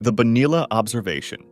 The Bonilla Observation.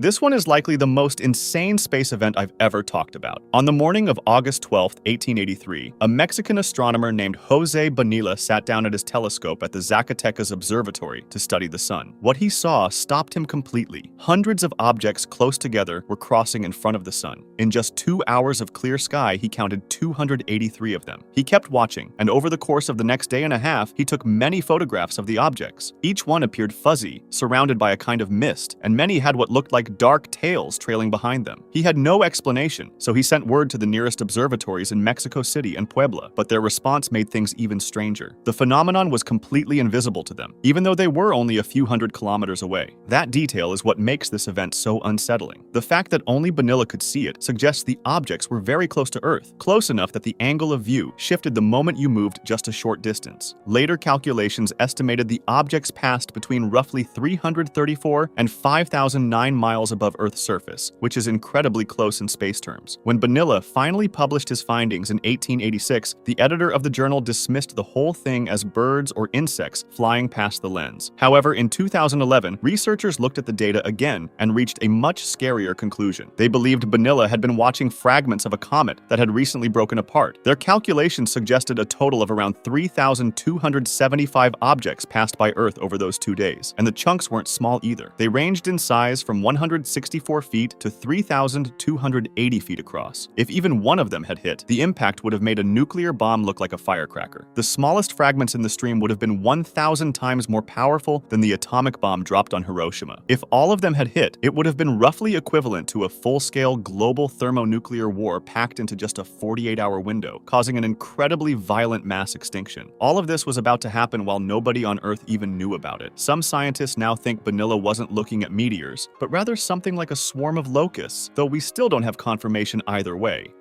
This one is likely the most insane space event I've ever talked about. On the morning of August 12, 1883, a Mexican astronomer named Jose Bonilla sat down at his telescope at the Zacatecas Observatory to study the sun. What he saw stopped him completely. Hundreds of objects close together were crossing in front of the sun. In just 2 hours of clear sky, he counted 283 of them. He kept watching, and over the course of the next day and a half, he took many photographs of the objects. Each one appeared fuzzy, surrounded by a kind of mist, and many had what looked like dark tails trailing behind them. He had no explanation, so he sent word to the nearest observatories in Mexico City and Puebla, but their response made things even stranger. The phenomenon was completely invisible to them, even though they were only a few hundred kilometers away. That detail is what makes this event so unsettling. The fact that only Bonilla could see it suggests the objects were very close to Earth, close enough that the angle of view shifted the moment you moved just a short distance. Later calculations estimated the objects passed between roughly 334 and 5,009 miles above Earth's surface, which is incredibly close in space terms. When Bonilla finally published his findings in 1886, the editor of the journal dismissed the whole thing as birds or insects flying past the lens. However, in 2011, researchers looked at the data again and reached a much scarier conclusion. They believed Bonilla had been watching fragments of a comet that had recently broken apart. Their calculations suggested a total of around 3,275 objects passed by Earth over those 2 days, and the chunks weren't small either. They ranged in size from 164 feet to 3,280 feet across. If even one of them had hit, the impact would have made a nuclear bomb look like a firecracker. The smallest fragments in the stream would have been 1,000 times more powerful than the atomic bomb dropped on Hiroshima. If all of them had hit, it would have been roughly equivalent to a full-scale global thermonuclear war packed into just a 48-hour window, causing an incredibly violent mass extinction. All of this was about to happen while nobody on Earth even knew about it. Some scientists now think Bonilla wasn't looking at meteors, but rather something like a swarm of locusts, though we still don't have confirmation either way.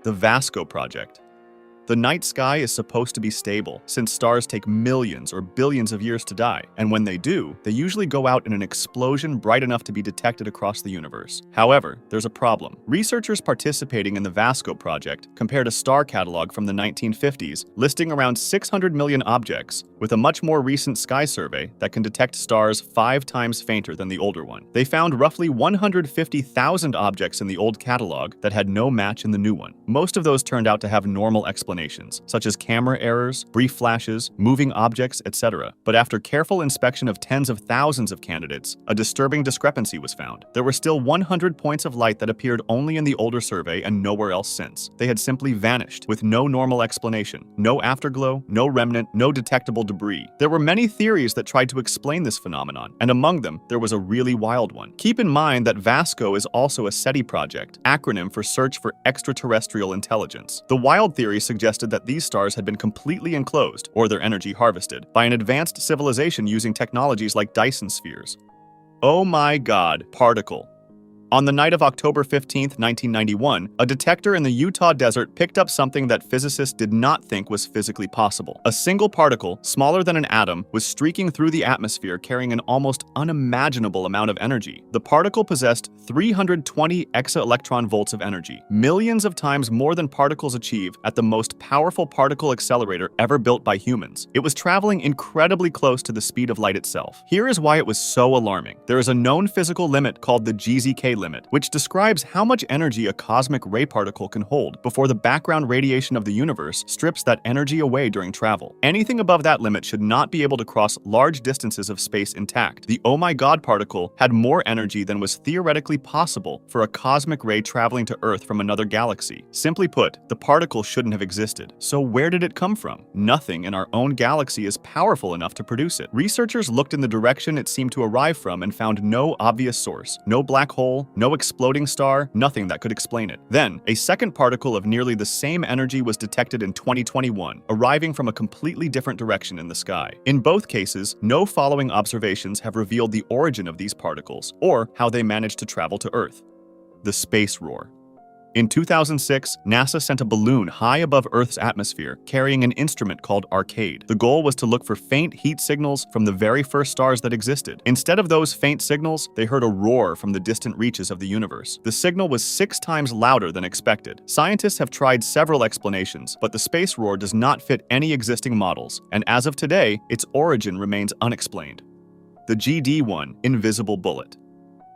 The VASCO Project. The night sky is supposed to be stable, since stars take millions or billions of years to die, and when they do, they usually go out in an explosion bright enough to be detected across the universe. However, there's a problem. Researchers participating in the VASCO project compared a star catalog from the 1950s, listing around 600 million objects, with a much more recent sky survey that can detect stars 5 times fainter than the older one. They found roughly 150,000 objects in the old catalog that had no match in the new one. Most of those turned out to have normal explanations, such as camera errors, brief flashes, moving objects, etc. But after careful inspection of tens of thousands of candidates, a disturbing discrepancy was found. There were still 100 points of light that appeared only in the older survey and nowhere else since. They had simply vanished, with no normal explanation. No afterglow, no remnant, no detectable debris. There were many theories that tried to explain this phenomenon, and among them, there was a really wild one. Keep in mind that VASCO is also a SETI project, acronym for Search for Extraterrestrial Intelligence. The wild theory suggested that these stars had been completely enclosed, or their energy harvested, by an advanced civilization using technologies like Dyson spheres. Oh my God, particle. On the night of October 15, 1991, a detector in the Utah desert picked up something that physicists did not think was physically possible. A single particle, smaller than an atom, was streaking through the atmosphere carrying an almost unimaginable amount of energy. The particle possessed 320 exaelectron volts of energy, millions of times more than particles achieve at the most powerful particle accelerator ever built by humans. It was traveling incredibly close to the speed of light itself. Here is why it was so alarming. There is a known physical limit called the GZK limit, which describes how much energy a cosmic ray particle can hold before the background radiation of the universe strips that energy away during travel. Anything above that limit should not be able to cross large distances of space intact. The oh my God particle had more energy than was theoretically possible for a cosmic ray traveling to Earth from another galaxy. Simply put, the particle shouldn't have existed. So where did it come from? Nothing in our own galaxy is powerful enough to produce it. Researchers looked in the direction it seemed to arrive from and found no obvious source. No black hole, no exploding star, nothing that could explain it. Then, a second particle of nearly the same energy was detected in 2021, arriving from a completely different direction in the sky. In both cases, no following observations have revealed the origin of these particles, or how they managed to travel to Earth. The space roar. In 2006, NASA sent a balloon high above Earth's atmosphere, carrying an instrument called Arcade. The goal was to look for faint heat signals from the very first stars that existed. Instead of those faint signals, they heard a roar from the distant reaches of the universe. The signal was 6 times louder than expected. Scientists have tried several explanations, but the space roar does not fit any existing models, and as of today, its origin remains unexplained. The GD1, invisible bullet.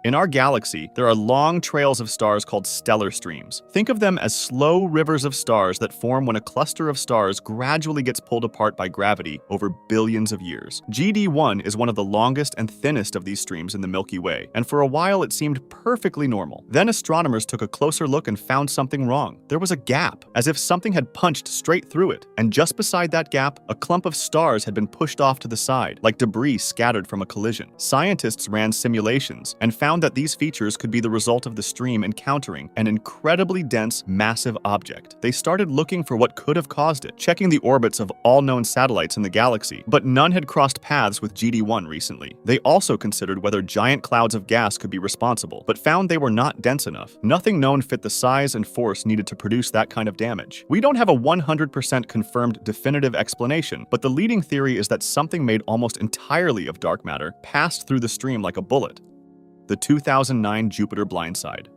In our galaxy, there are long trails of stars called stellar streams. Think of them as slow rivers of stars that form when a cluster of stars gradually gets pulled apart by gravity over billions of years. GD1 is one of the longest and thinnest of these streams in the Milky Way, and for a while it seemed perfectly normal. Then astronomers took a closer look and found something wrong. There was a gap, as if something had punched straight through it, and just beside that gap, a clump of stars had been pushed off to the side, like debris scattered from a collision. Scientists ran simulations and found that these features could be the result of the stream encountering an incredibly dense, massive object. They started looking for what could have caused it, checking the orbits of all known satellites in the galaxy, but none had crossed paths with GD1 recently. They also considered whether giant clouds of gas could be responsible, but found they were not dense enough. Nothing known fit the size and force needed to produce that kind of damage. We don't have a 100% confirmed definitive explanation, but the leading theory is that something made almost entirely of dark matter passed through the stream like a bullet. The 2009 Jupiter Blindside.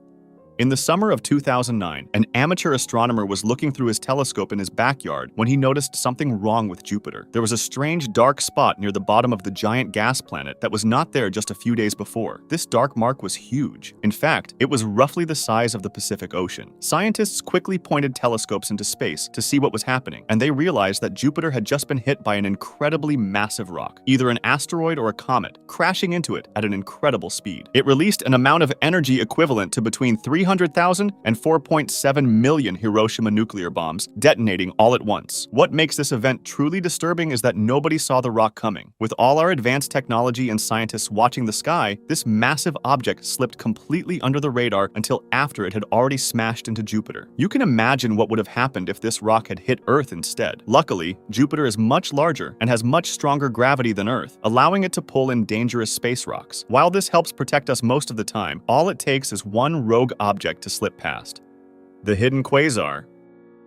In the summer of 2009, an amateur astronomer was looking through his telescope in his backyard when he noticed something wrong with Jupiter. There was a strange dark spot near the bottom of the giant gas planet that was not there just a few days before. This dark mark was huge. In fact, it was roughly the size of the Pacific Ocean. Scientists quickly pointed telescopes into space to see what was happening, and they realized that Jupiter had just been hit by an incredibly massive rock, either an asteroid or a comet, crashing into it at an incredible speed. It released an amount of energy equivalent to between 300,000 and 4.7 million Hiroshima nuclear bombs detonating all at once. What makes this event truly disturbing is that nobody saw the rock coming. With all our advanced technology and scientists watching the sky, this massive object slipped completely under the radar until after it had already smashed into Jupiter. You can imagine what would have happened if this rock had hit Earth instead. Luckily, Jupiter is much larger and has much stronger gravity than Earth, allowing it to pull in dangerous space rocks. While this helps protect us most of the time, all it takes is one rogue object to slip past. The Hidden Quasar.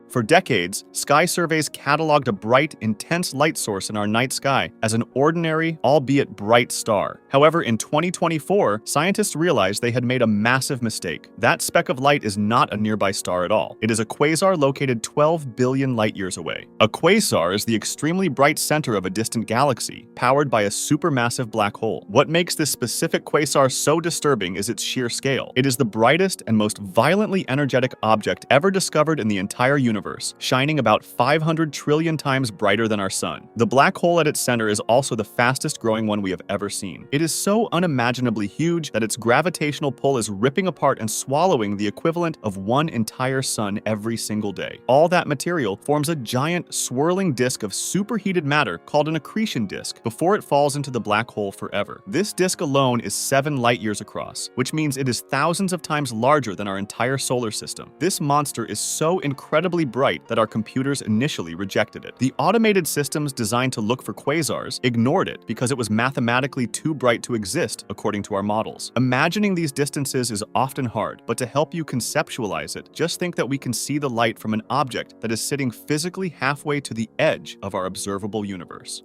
For decades, sky surveys cataloged a bright, intense light source in our night sky as an ordinary, albeit bright star. However, in 2024, scientists realized they had made a massive mistake. That speck of light is not a nearby star at all. It is a quasar located 12 billion light-years away. A quasar is the extremely bright center of a distant galaxy, powered by a supermassive black hole. What makes this specific quasar so disturbing is its sheer scale. It is the brightest and most violently energetic object ever discovered in the entire universe, shining about 500 trillion times brighter than our sun. The black hole at its center is also the fastest growing one we have ever seen. It is so unimaginably huge that its gravitational pull is ripping apart and swallowing the equivalent of one entire sun every single day. All that material forms a giant, swirling disk of superheated matter called an accretion disk before it falls into the black hole forever. This disk alone is 7 light-years across, which means it is thousands of times larger than our entire solar system. This monster is so incredibly bright that our computers initially rejected it. The automated systems designed to look for quasars ignored it because it was mathematically too bright to exist according to our models. Imagining these distances is often hard, but to help you conceptualize it, just think that we can see the light from an object that is sitting physically halfway to the edge of our observable universe.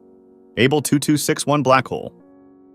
Abell 2261 black hole.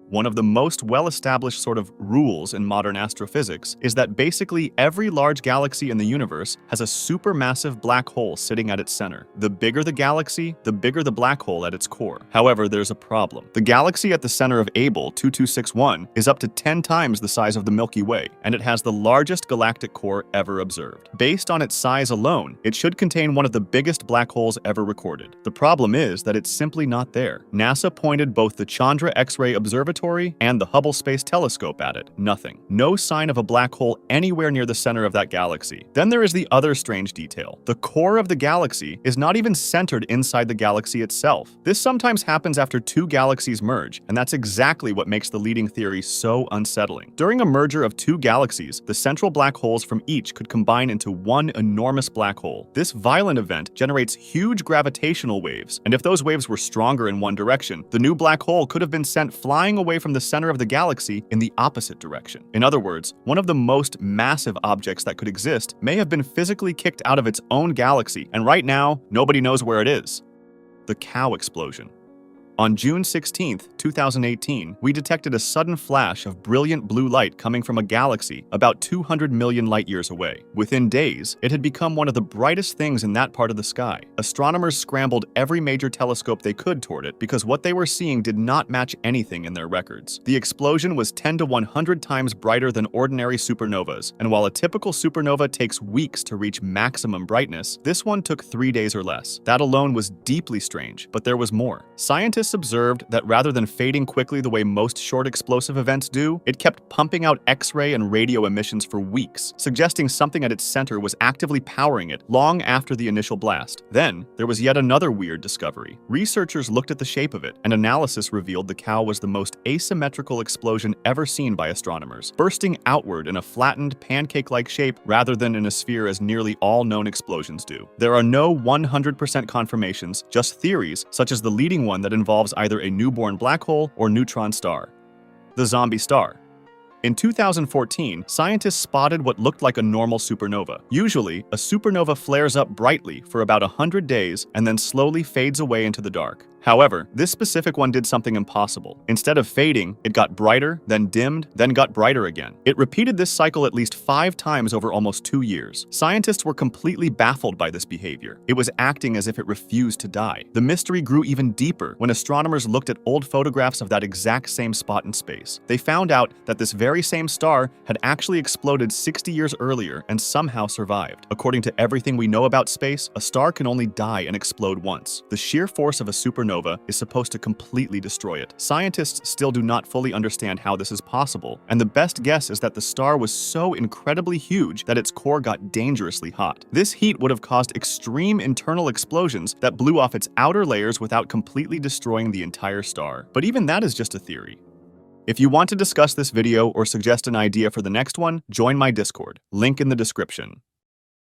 One of the most well-established sort of rules in modern astrophysics is that basically every large galaxy in the universe has a supermassive black hole sitting at its center. The bigger the galaxy, the bigger the black hole at its core. However, there's a problem. The galaxy at the center of Abell 2261 is up to 10 times the size of the Milky Way, and it has the largest galactic core ever observed. Based on its size alone, it should contain one of the biggest black holes ever recorded. The problem is that it's simply not there. NASA pointed both the Chandra X-ray Observatory and the Hubble Space Telescope at it. Nothing. No sign of a black hole anywhere near the center of that galaxy. Then there is the other strange detail. The core of the galaxy is not even centered inside the galaxy itself. This sometimes happens after two galaxies merge, and that's exactly what makes the leading theory so unsettling. During a merger of two galaxies, the central black holes from each could combine into one enormous black hole. This violent event generates huge gravitational waves, and if those waves were stronger in one direction, the new black hole could have been sent flying away from the center of the galaxy in the opposite direction. In other words, one of the most massive objects that could exist may have been physically kicked out of its own galaxy, and right now, nobody knows where it is. The cow explosion. On June 16, 2018, we detected a sudden flash of brilliant blue light coming from a galaxy about 200 million light-years away. Within days, it had become one of the brightest things in that part of the sky. Astronomers scrambled every major telescope they could toward it because what they were seeing did not match anything in their records. The explosion was 10 to 100 times brighter than ordinary supernovas, and while a typical supernova takes weeks to reach maximum brightness, this one took 3 days or less. That alone was deeply strange, but there was more. Scientists observed that rather than fading quickly the way most short explosive events do, it kept pumping out X-ray and radio emissions for weeks, suggesting something at its center was actively powering it long after the initial blast. Then, there was yet another weird discovery. Researchers looked at the shape of it, and analysis revealed the cow was the most asymmetrical explosion ever seen by astronomers, bursting outward in a flattened, pancake-like shape rather than in a sphere as nearly all known explosions do. There are no 100% confirmations, just theories, such as the leading one that involves either a newborn black hole or neutron star. The zombie star. In 2014, scientists spotted what looked like a normal supernova. Usually, a supernova flares up brightly for about 100 days and then slowly fades away into the dark. However, this specific one did something impossible. Instead of fading, it got brighter, then dimmed, then got brighter again. It repeated this cycle at least 5 times over almost 2 years. Scientists were completely baffled by this behavior. It was acting as if it refused to die. The mystery grew even deeper when astronomers looked at old photographs of that exact same spot in space. They found out that this very same star had actually exploded 60 years earlier and somehow survived. According to everything we know about space, a star can only die and explode once. The sheer force of a supernova is supposed to completely destroy it. Scientists still do not fully understand how this is possible, and the best guess is that the star was so incredibly huge that its core got dangerously hot. This heat would have caused extreme internal explosions that blew off its outer layers without completely destroying the entire star. But even that is just a theory. If you want to discuss this video or suggest an idea for the next one, join my Discord, link in the description.